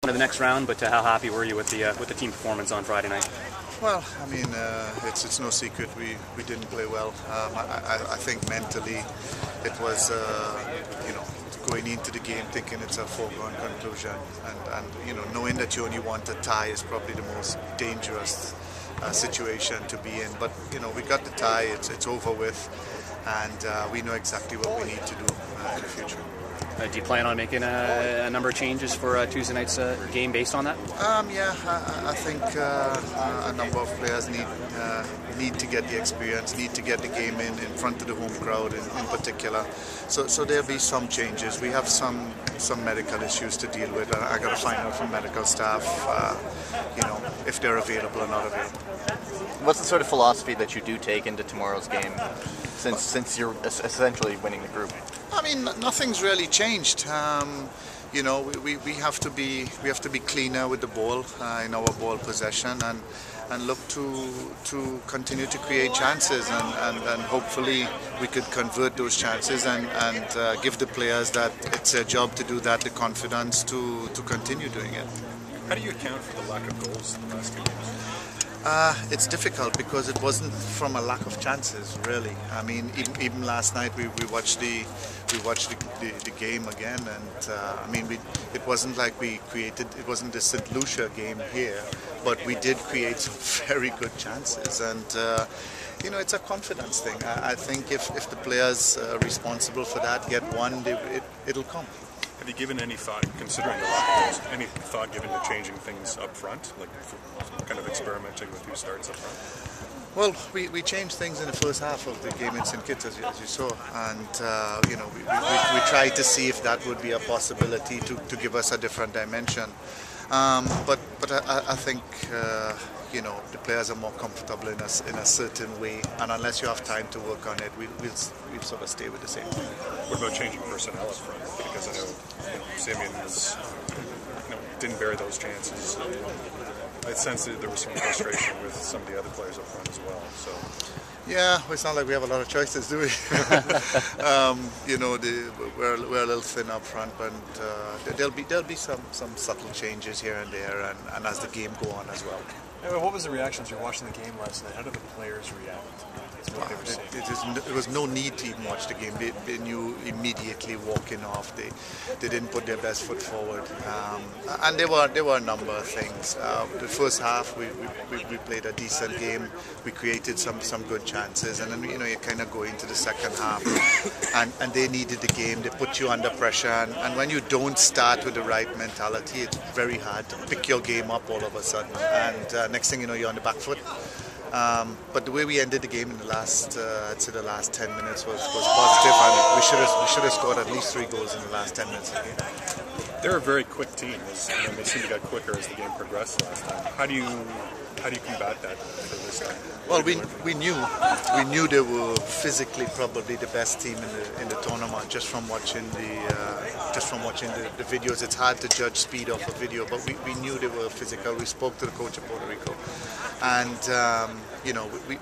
To the next round, but how happy were you with the team performance on Friday night? Well, I mean, it's no secret we didn't play well. I think mentally it was going into the game thinking it's a foregone conclusion, and knowing that you only want a tie is probably the most dangerous situation to be in. But we got the tie. It's over with, and we know exactly what we need to do in the future. Do you plan on making a number of changes for Tuesday night's game based on that? Yeah, I think a number of players need to get the experience, need to get the game in front of the home crowd in particular. So there'll be some changes. We have some medical issues to deal with. I got to find out from medical staff, if they're available or not available. What's the sort of philosophy that you do take into tomorrow's game, since you're essentially winning the group? I mean, nothing's really changed. We have to be cleaner with the ball in our ball possession and look to continue to create chances and hopefully we could convert those chances and give the players that it's their job to do that the confidence to continue doing it. How do you account for the lack of goals in the last 2 games? It's difficult because it wasn't from a lack of chances, really. I mean, even last night we watched the game again, and it wasn't like we created. It wasn't the St. Lucia game here, but we did create some very good chances, and it's a confidence thing. I think if the players responsible for that get one, it'll come. Have you given any thought, considering the lack of goals, any thought given to changing things up front, like kind of experimenting with who starts up front? Well, we changed things in the first half of the game in St. Kitts, as you saw, and we tried to see if that would be a possibility to give us a different dimension. But I think the players are more comfortable in a certain way, and unless you have time to work on it, we'll sort of stay with the same thing. What about changing personnel up front? Because I know Simeon didn't bury those chances. I sensed that there was some frustration with some of the other players up front as well. So. Yeah, well, it's not like we have a lot of choices, do we? We're a little thin up front, but there'll be some subtle changes here and there, and as the game go on as well. What was the reaction as you were watching the game last night? How did the players react to what they were seeing? There was no need to even watch the game. They knew immediately walking off. They didn't put their best foot forward, and there were a number of things. The first half we played a decent game. We created some good chances, and then you kind of go into the second half, and they needed the game. They put you under pressure, and when you don't start with the right mentality, it's very hard to pick your game up all of a sudden. And next thing you know, you're on the back foot. But the way we ended the game in the last, I'd say the last 10 minutes was positive, and we should have scored at least 3 goals in the last 10 minutes of the game. They're a very quick team, and they seem to get quicker as the game progressed last time. How do you combat that for this time? Well, we knew they were physically probably the best team in the tournament just from watching the videos. It's hard to judge speed off a video, but we knew they were physical. We spoke to the coach of Puerto Rico, and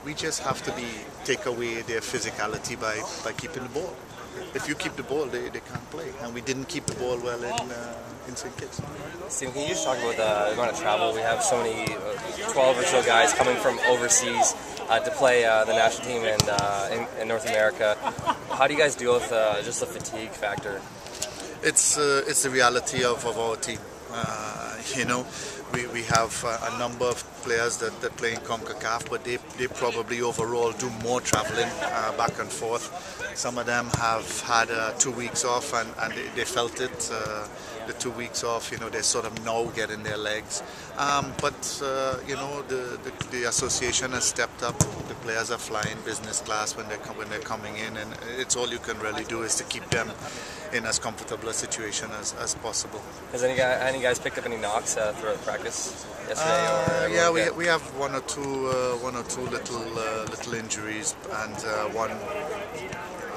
we just have to take away their physicality by keeping the ball. If you keep the ball, they can't play, and we didn't keep the ball well in St. Kitts. Steve, can you just talk about the amount of travel? We have so many, 12 or so guys coming from overseas to play the national team in North America. How do you guys deal with just the fatigue factor? It's the reality of our team. We have a number of players that play in CONCACAF, but they probably overall do more traveling back and forth. Some of them have had 2 weeks off, and they felt it. The 2 weeks off, they're sort of now getting their legs. But the association has stepped up. The players are flying business class when they're coming in, and it's all you can really do is to keep them in as comfortable a situation as possible. Has any guys picked up any knocks throughout practice yesterday? Yeah, we have one or two little injuries, and one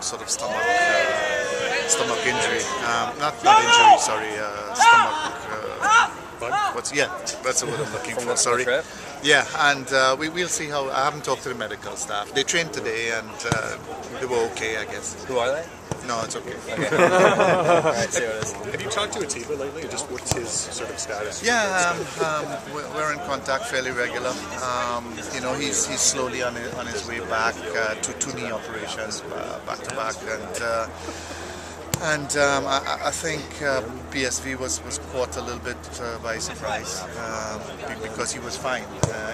sort of stomach injury. Not injury, sorry. Stomach. That's the word I'm looking for. Sorry. Yeah, and we'll see how. I haven't talked to the medical staff. They trained today, and they were okay, I guess. Who are they? No, it's okay. All right, see what it is. Have you talked to Atiba lately? Just what's his sort of status? Yeah, we're in contact fairly regular. He's slowly on his way back to 2 knee operations back to back, and I think PSV was caught a little bit by surprise because he was fine.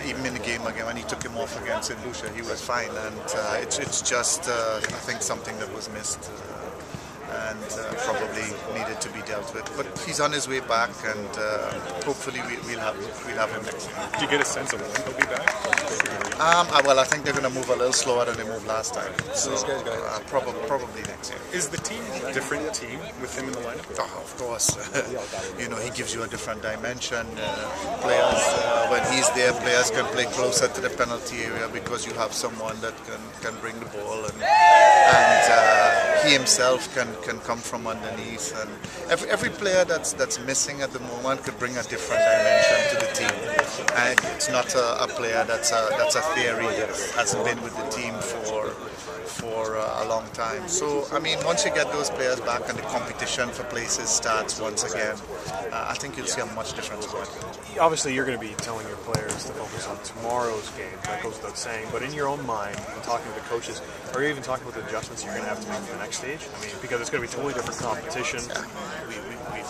Even in the game again, when he took him off against St. Lucia, he was fine, and it's just I think something that was missed. And probably needed to be dealt with. But he's on his way back, and hopefully we'll have him next year. Do you get a sense of when he'll be back? Well, I think they're going to move a little slower than they moved last time. So probably next year. Is the team a different team with him in the lineup? Oh, of course. He gives you a different dimension. Players, when he's there, players can play closer to the penalty area because you have someone that can bring the ball, and he himself can come from underneath. And every player that's missing at the moment could bring a different dimension to the team. And it's not a player that's a theory that hasn't been with the team for a long time. So, I mean, once you get those players back and the competition for places starts once again, I think you'll see a much different squad. Obviously, you're going to be telling your players to focus on tomorrow's game. That goes without saying. But in your own mind, when talking to the coaches, are you even talking about the adjustments you're going to have to make for the next stage? I mean, because it's going to be totally different competition. Yeah,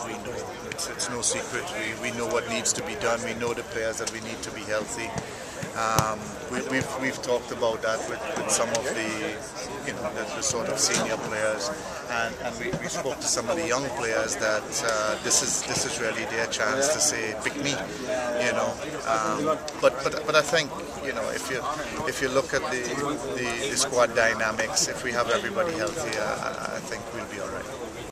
we know. It's no secret. We know what needs to be done. We know the players that we need to be healthy. We've talked about that with some of the sort of senior players, and we spoke to some of the young players that this is really their chance to say pick me, But I think if you look at the squad dynamics, if we have everybody healthy, I think we'll be all right.